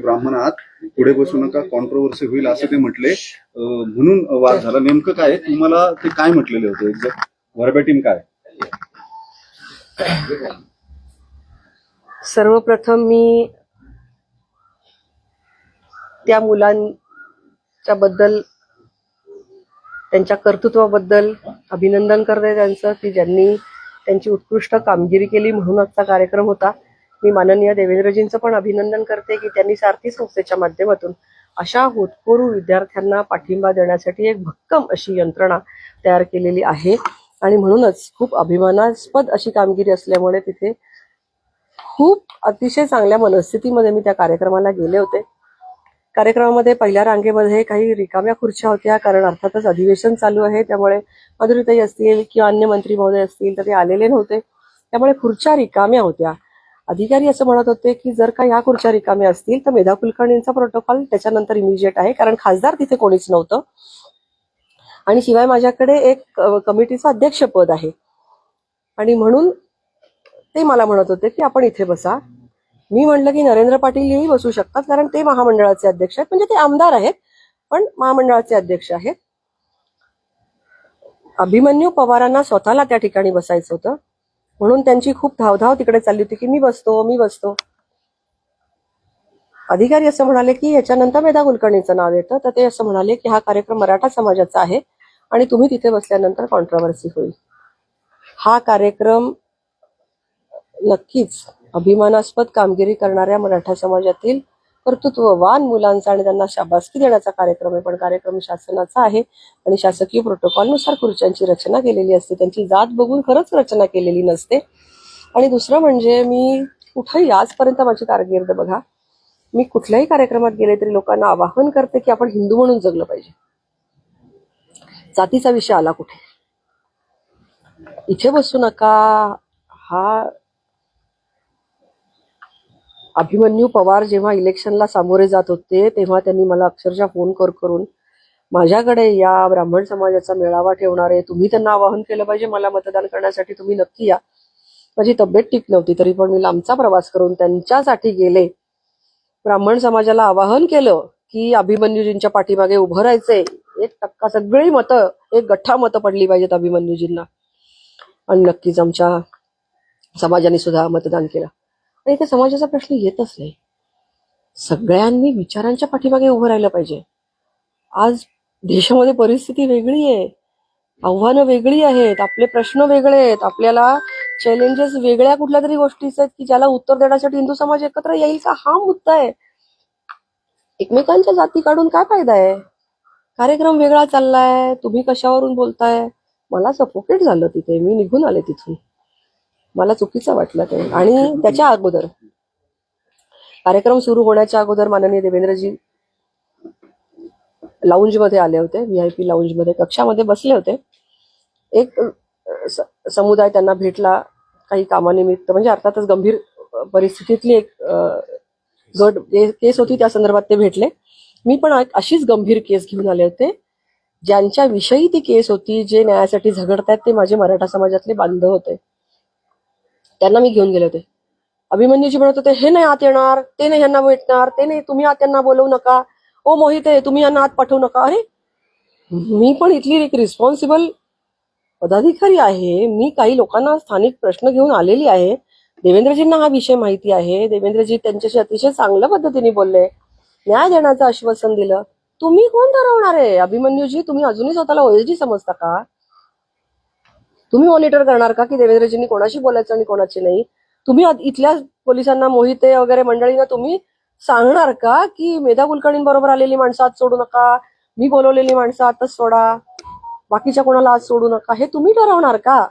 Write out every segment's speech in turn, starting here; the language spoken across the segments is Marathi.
ब्राह्मण आहात, पुढे बसू नका, कॉन्ट्रोवर्सी होईल असं ते म्हटले, म्हणून वाद झाला. नेमकं काय तुम्हाला ते काय म्हटलेले होते एक्झॅक्ट व्हर्बॅटिम काय? सर्वप्रथम मी त्या मुलांच्या बद्दल, त्यांच्या कर्तृत्वाबद्दल अभिनंदन करते त्यांचं, की ज्यांनी त्यांची उत्कृष्ट कामगिरी केली म्हणून आजचा कार्यक्रम होता. मी माननीय देवेंद्रजींचं पण अभिनंदन करते की त्यांनी सारथी संस्थेच्या माध्यमातून अशा होतकरू विद्यार्थ्यांना पाठिंबा देण्यासाठी एक भक्कम अशी यंत्रणा तयार केलेली आहे. आणि म्हणूनच खूप अभिमानास्पद अशी कामगिरी असल्यामुळे तिथे खूप अतिशय चांगल्या मनस्थितीमध्ये मी त्या कार्यक्रमाला गेले होते. कार्यक्रमामध्ये पहिल्या रांगेमध्ये काही रिकाम्या खुर्च्या होत्या, कारण अर्थातच अधिवेशन चालू आहे, त्यामुळे माधुरीताई असतील किंवा अन्य मंत्री महोदय असतील तर ते आलेले नव्हते, त्यामुळे खुर्च्या रिकाम्या होत्या. अधिकारी असं म्हणत होते की जर का ह्या खुर्च्या रिकाम्या असतील तर मेधा कुलकर्णींचा प्रोटोकॉल त्याच्यानंतर इमिजिएट आहे, कारण खासदार तिथे कोणीच नव्हतं आणि शिवाय माझ्याकडे एक कमिटीचं अध्यक्षपद आहे. आणि म्हणून ते मला म्हणत होते की आपण इथे बसा. मी म्हटलं की नरेंद्र पाटील हेही बसू शकतात, कारण ते महामंडळाचे अध्यक्ष आहेत, म्हणजे ते आमदार आहेत पण महामंडळाचे अध्यक्ष आहेत. अभिमन्यू पवारांना स्वतःला त्या ठिकाणी बसायचं होतं, म्हणून त्यांची खूप धावधाव तिकडे चालली होती की मी बसतो. अधिकारी असं म्हणाले की ह्याच्यानंतर मेधा कुलकर्णीचं नाव येतं, तर ते असं म्हणाले की हा कार्यक्रम मराठा समाजाचा आहे आणि तुम्ही तिथे बसल्यानंतर कॉन्ट्रोवर्सी होईल. हा कार्यक्रम नक्कीच अभिमानास्पद कामगिरी करणाऱ्या मराठा समाजातील कर्तृत्ववान मुलांचा आणि त्यांना शाबासकी देण्याचा कार्यक्रम आहे, पण कार्यक्रम शासनाचा आहे आणि शासकीय प्रोटोकॉलनुसार खुर्च्यांची रचना केलेली असते, त्यांची जात बघून खरंच रचना केलेली नसते. आणि दुसरं म्हणजे मी कुठेही आजपर्यंत माझी कारकीर्द बघा, मी कुठल्याही कार्यक्रमात गेले तरी लोकांना आवाहन करते की आपण हिंदू म्हणून जगलं पाहिजे. जातीचा विषय आला कुठे, इथे बसू नका. हा अभिमन्यू पवार जेव्हा इलेक्शनला सामोरे जात होते तेव्हा त्यांनी मला अक्षरशः फोन करून माझ्याकडे या, ब्राह्मण समाजाचा मेळावा ठेवणार आहे, तुम्ही त्यांना आवाहन केलं पाहिजे मला मतदान करण्यासाठी, तुम्ही नक्की या. माझी तब्येत ठीक नव्हती तरी पण मी लांबचा प्रवास करून त्यांच्यासाठी गेले. ब्राह्मण समाजाला आवाहन केलं की अभिमन्यूजींच्या पाठीमागे उभं राहायचंय. 1% सगळी मतं, एक गठ्ठा मतं पडली पाहिजेत अभिमन्यूजींना, आणि नक्कीच आमच्या समाजाने सुद्धा मतदान केलं. आणि इथे समाजाचा प्रश्न येतच नाही, सगळ्यांनी विचारांच्या पाठीमागे उभं राहिलं पाहिजे. आज देशामध्ये परिस्थिती वेगळी आहे, आव्हानं वेगळी आहेत, आपले प्रश्न वेगळे आहेत, आपल्याला चॅलेंजेस वेगळ्या कुठल्या तरी गोष्टीचे आहेत की ज्याला उत्तर देण्यासाठी हिंदू समाज एकत्र येईल का, हा मुद्दा आहे. एकमेकांच्या जाती काढून काय फायदा आहे. कार्यक्रम वेगळा चाललाय, तुम्ही कशावरून बोलताय. मला सफोकेट झालं तिथे, मी निघून आले तिथून, मला चुकीचं वाटलं ते. आणि त्याच्या अगोदर, कार्यक्रम सुरू होण्याच्या अगोदर माननीय देवेंद्रजी लाऊंज मध्ये आले होते, VIP लाऊंज मध्ये कक्षामध्ये बसले होते. एक समुदाय त्यांना भेटला काही कामानिमित्त, म्हणजे अर्थातच गंभीर परिस्थितीतली एक गट केस होती, त्या संदर्भात ते भेटले. मी पण अशीच गंभीर केस घेऊन आले होते, ज्यांच्या विषयी ती केस होती, जे न्यायासाठी झगडतायत ते माझे मराठा समाजातले बांधव होते, त्यांना मी घेऊन गेले होते. अभिमन्यूजी म्हणत होते हे नाही आत येणार, ते नाही यांना भेटणार, ते नाही, तुम्ही आत त्यांना बोलवू नका, ओ मोहिते तुम्ही यांना आत पाठवू नका. अरे मी पण इथली एक रिस्पॉन्सिबल पदाधिकारी आहे, मी काही लोकांना स्थानिक प्रश्न घेऊन आलेली आहे, देवेंद्रजींना हा विषय माहिती आहे, देवेंद्रजी त्यांच्याशी अतिशय चांगल्या पद्धतीने बोलले, न्याय देण्याचं आश्वासन दिलं. तुम्ही कोण ठरवणार आहे अभिमन्यूजी, तुम्ही अजूनही स्वतःला OSD समजता का? तुम्ही मॉनिटर करणार का की देवेंद्रजींनी कोणाशी बोलायचं आणि कोणाची नाही? तुम्ही इथल्या पोलिसांना, मोहिते वगैरे मंडळींना तुम्ही सांगणार का की मेधा कुलकर्णींबरोबर आलेली माणसं आत सोडू नका, मी बोलवलेली माणसं आतच सोडा, बाकीच्या कोणाला आत सोडू नका, हे तुम्ही ठरवणार का?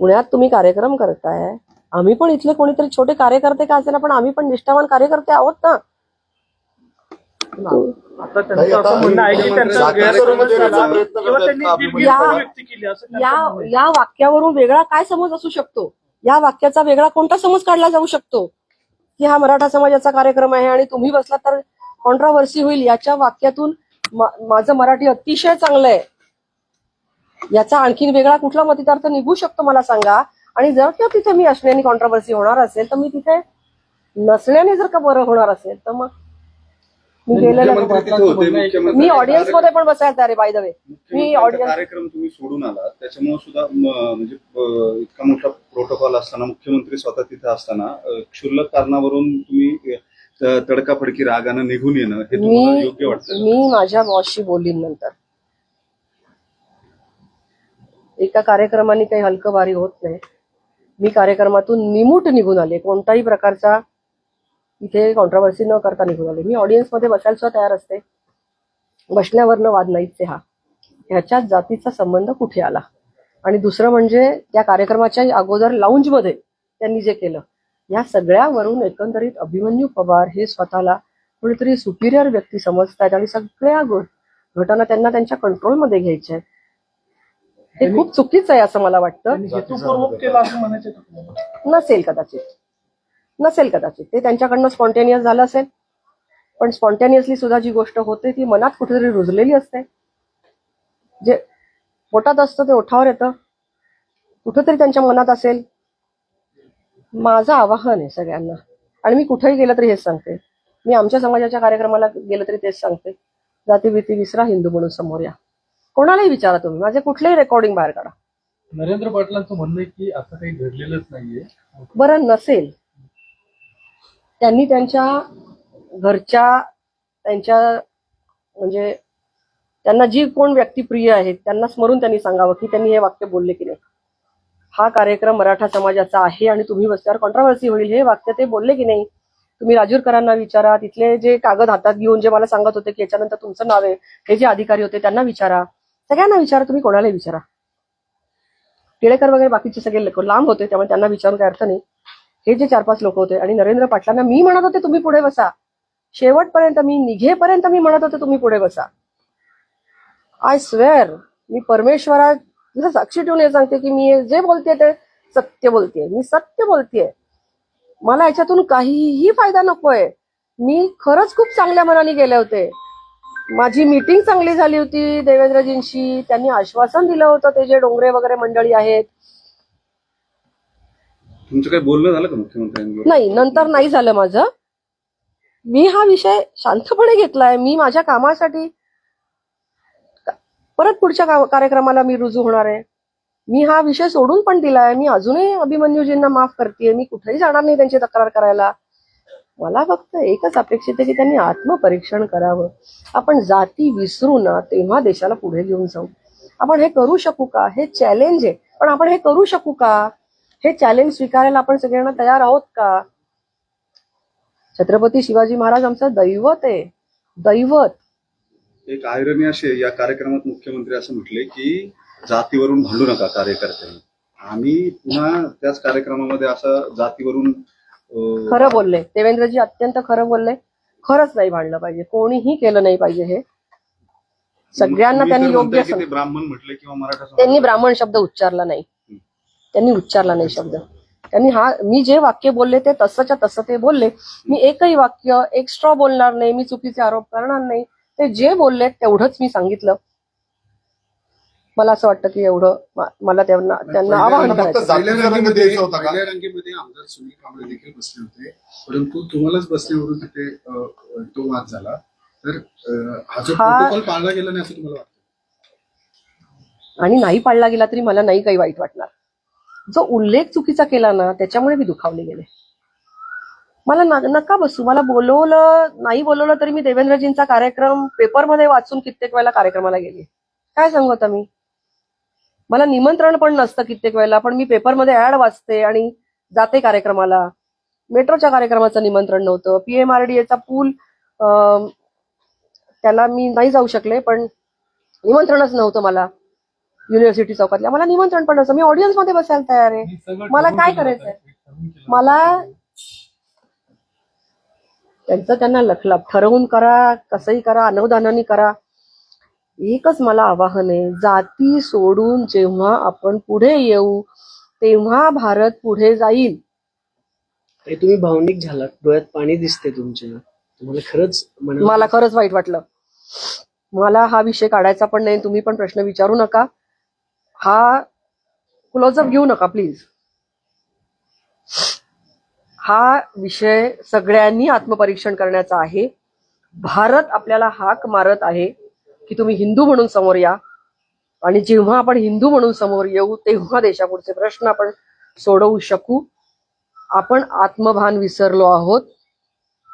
पुण्यात तुम्ही कार्यक्रम करताय, आम्ही पण इथले कोणीतरी छोटे कार्यकर्ते का असेना, पण आम्ही पण निष्ठावान कार्यकर्ते आहोत ना. आता त्यांचं असं म्हणणं आहे की त्यांचा या वाक्यावरून वेगळा काय समज असू शकतो, या वाक्याचा वेगळा कोणता समज काढला जाऊ शकतो की हा मराठा समाजाचा कार्यक्रम आहे आणि तुम्ही बसला तर कॉन्ट्रोवर्सी होईल. याच्या वाक्यातून माझं मराठी अतिशय चांगलं आहे, याचा आणखीन वेगळा कुठला मतितार्थ निघू शकतो मला सांगा. आणि जर का तिथे मी असण्याने कॉन्ट्रोवर्सी होणार असेल तर मी तिथे नसल्याने जर का बरं होणार असेल तर मग मी गेलेलं मुख्यमंत्री तिथे होते. मुख्यमंत्री मी ऑडियन्स मध्ये पण बसायला तयार आहे बाय द वे. मी मुख्यमंत्र्यांचा ऑडियन्स कार्यक्रम तुम्ही सोडून आला त्याच्यामुळे सुद्धा म्हणजे इतका मोठा प्रोटोकॉल असताना मुख्यमंत्री स्वतः तिथे असताना क्षुल्लक कारणावरून तुम्ही तडकाफडकी रागानं निघून येणं हे तुम्हाला योग्य वाटतं? मी माझ्या बॉसशी बोलीन नंतर. एका कार्यक्रमाने काही हलकं भारी होत नाही. मी कार्यक्रमातून निमूट निघून आले. कोणताही प्रकारचा इथे कॉन्ट्रोवर्सी न करता निघून आले. मी ऑडियन्स मध्ये बसायला सुद्धा तयार असते. बसण्यावरनं वाद नाहीच आहे. ह्याच्यात जातीचा संबंध कुठे आला? आणि दुसरं म्हणजे त्या कार्यक्रमाच्या अगोदर लाऊंजमध्ये त्यांनी जे केलं, या सगळ्यावरून एकंदरीत अभिमन्यू पवार हे स्वतःला कुठेतरी सुपिरियर व्यक्ती समजतात आणि सगळ्या घटना त्यांना त्यांच्या कंट्रोलमध्ये घ्यायच्या आहेत. हे खूप चुकीचं आहे असं मला वाटतं. हेतुपूर्वक केलं असं म्हणायचं का तुम्हाला? नसेल कदाचित ते त्यांच्याकडनं स्पॉन्टेनियस झालं असेल. पण स्पॉन्टेनियसली सुद्धा जी गोष्ट होते ती मनात कुठेतरी रुजलेली असते. जे पोटात असतं ते ओठावर येतं. कुठेतरी त्यांच्या मनात असेल. माझं आवाहन आहे सगळ्यांना, आणि मी कुठेही गेलं तरी हेच सांगते. मी आमच्या समाजाच्या कार्यक्रमाला गेलं तरी तेच सांगते, जातीभीती विसरा, हिंदू म्हणून समोर या. कोणालाही विचारा तुम्ही, माझे कुठलेही रेकॉर्डिंग बाहेर काढा. नरेंद्र पाटलांचं म्हणणं आहे की असं काही घडलेलंच नाहीये. बरं नसेल, त्यांनी त्यांच्या घरच्या त्यांच्या म्हणजे त्यांना जी कोण व्यक्ती प्रिय आहेत त्यांना स्मरून त्यांनी सांगावं की त्यांनी हे वाक्य बोलले की नाही. हा कार्यक्रम मराठा समाजाचा आहे आणि तुम्ही बसल्यावर कॉन्ट्रोवर्सी होईल, हे वाक्य ते बोलले की नाही. तुम्ही राजूरकरांना विचारा, तिथले जे कागद हातात घेऊन जे मला सांगत होते की याच्यानंतर तुमचं नाव आहे, हे जे अधिकारी होते त्यांना विचारा, सगळ्यांना विचारा, तुम्ही कोणालाही विचारा. टिळेकर वगैरे बाकीचे सगळे लोक लांब होते त्यामुळे त्यांना विचारून काय अर्थ नाही. हे जे 4-5 लोक होते आणि नरेंद्र पाटलांना मी म्हणत होते तुम्ही पुढे बसा, शेवटपर्यंत मी निघेपर्यंत मी म्हणत होते तुम्ही पुढे बसा. आय स्वेअर, मी परमेश्वराला साक्षी ठेवून हे सांगते की मी जे बोलते ते सत्य बोलतेय. मी सत्य बोलतेय. मला याच्यातून काहीही फायदा नकोय. मी खरंच खूप चांगल्या मनाने गेले होते. माझी मीटिंग चांगली झाली होती देवेंद्रजींशी. त्यांनी आश्वासन दिलं होतं, ते जे डोंगरे वगैरे मंडळी आहेत. तुमचं काही बोलणं झालं का मुख्यमंत्र्यांनी? नाही, नंतर नाही झालं माझं. मी हा विषय शांतपणे घेतलाय. मी माझ्या कामासाठी परत पुढच्या कार्यक्रमाला मी रुजू होणार आहे. मी हा विषय सोडून पण दिलाय. मी अजूनही अभिमन्यूजींना माफ करते. मी कुठेही जाणार नाही त्यांची तक्रार करायला. मला फक्त एकच अपेक्षित आहे की त्यांनी आत्मपरीक्षण करावं. आपण जाती विसरू ना, तेव्हा देशाला पुढे घेऊन जाऊ. आपण हे करू शकू का? हे चॅलेंज आहे, पण आपण हे करू शकू का? हे चॅलेंज स्वीकारायला आपण सगळ्यांना तयार आहोत का? छत्रपती शिवाजी महाराज आमचं दैवत आहे, दैवत. एक आयरनी अशी आहे, या कार्यक्रमात मुख्यमंत्री असं म्हटले की जातीवरून भांडू नका कार्यकर्त्यांनी. आम्ही पुन्हा त्याच कार्यक्रमामध्ये असं जातीवरून खरं बोलले देवेंद्रजी, अत्यंत खरं बोलले. खरंच नाही भांडलं पाहिजे, कोणीही केलं नाही पाहिजे. हे सगळ्यांना त्यांनी योग्य ते ब्राह्मण म्हटले किंवा मराठा त्यांनी ब्राह्मण शब्द उच्चारला नाही. त्यांनी उच्चारला नाही शब्द. त्यांनी मी जे वाक्य बोलले ते तसंच्या तसं ते बोलले. मी एकही वाक्य एक्स्ट्रा बोलणार नाही, मी चुकीचे आरोप करणार नाही. ते जे बोलले तेवढंच मी सांगितलं. मला असं वाटतं की एवढं मला त्यांना आवाहन करायचं. पहिल्या रांगेमध्ये आमदार सुनील कांबळे देखील बसले होते, परंतु तुम्हालाच बसण्यावरून तिथे तो वाद झाला. तर हा जो प्रोटोकॉल पाळला गेला नाही असं तुम्हाला वाटतं? आणि नाही पाळला गेला तरी मला नाही काही वाईट वाटणार. जो उल्लेख चुकीचा केला ना त्याच्यामुळे मी दुखावले गेले. मला नका बसू. मला नाही बोलवलं तरी मी देवेंद्रजींचा कार्यक्रम पेपरमध्ये वाचून कित्येक वेळेला कार्यक्रमाला गेले. काय सांगू आता मी. मला निमंत्रण पण नसतं कित्येक वेळेला, पण मी पेपरमध्ये ऍड वाचते आणि जाते कार्यक्रमाला. मेट्रोच्या कार्यक्रमाचं निमंत्रण नव्हतं. PMRDAचा पूल त्याला मी नाही जाऊ शकले, पण निमंत्रणच नव्हतं मला. युनिव्हर्सिटी चौकातल्या मला निमंत्रण पण नसतं. मी ऑडियन्स मध्ये बसायला तयार आहे. मला काय करायचंय. मला त्यांना लखलाप ठरवून करा, कसंही करा, अनवधानाने करा. एकच मला आवाहन आहे, जाती सोडून जेव्हा आपण पुढे येऊ तेव्हा भारत पुढे जाईल. तुम्ही भावनिक झालात, डोळ्यात पाणी दिसते तुमच्या. तुम्हाला खरंच मला खरंच वाईट वाटलं. मला हा विषय काढायचा पण नाही. तुम्ही पण प्रश्न विचारू नका. हा क्लोजअप घेऊ नका प्लीज. हा विषय सगळ्यांनी आत्मपरीक्षण करण्याचा आहे. भारत आपल्याला हाक मारत आहे की तुम्ही हिंदू म्हणून समोर या, आणि जेव्हा आपण हिंदू म्हणून समोर येऊ तेव्हा देशापुढचे प्रश्न आपण सोडवू शकू. आपण आत्मभान विसरलो आहोत.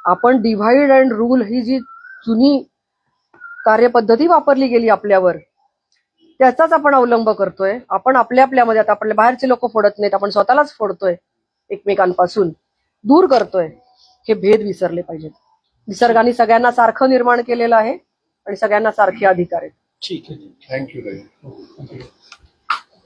आपण डिव्हाइड अँड रूल ही जी जुनी कार्यपद्धती वापरली गेली आपल्यावर, त्याचाच आपण अवलंब करतोय. आपण आपल्यामध्ये, आता आपल्या बाहेरचे लोक फोडत नाहीत, आपण स्वतःलाच फोडतोय, एकमेकांपासून दूर करतोय. हे भेद विसरले पाहिजेत. निसर्गाने सगळ्यांना सारखं निर्माण केलेलं आहे आणि सगळ्यांना सारखे अधिकार आहेत. ठीक आहे. थँक्यू.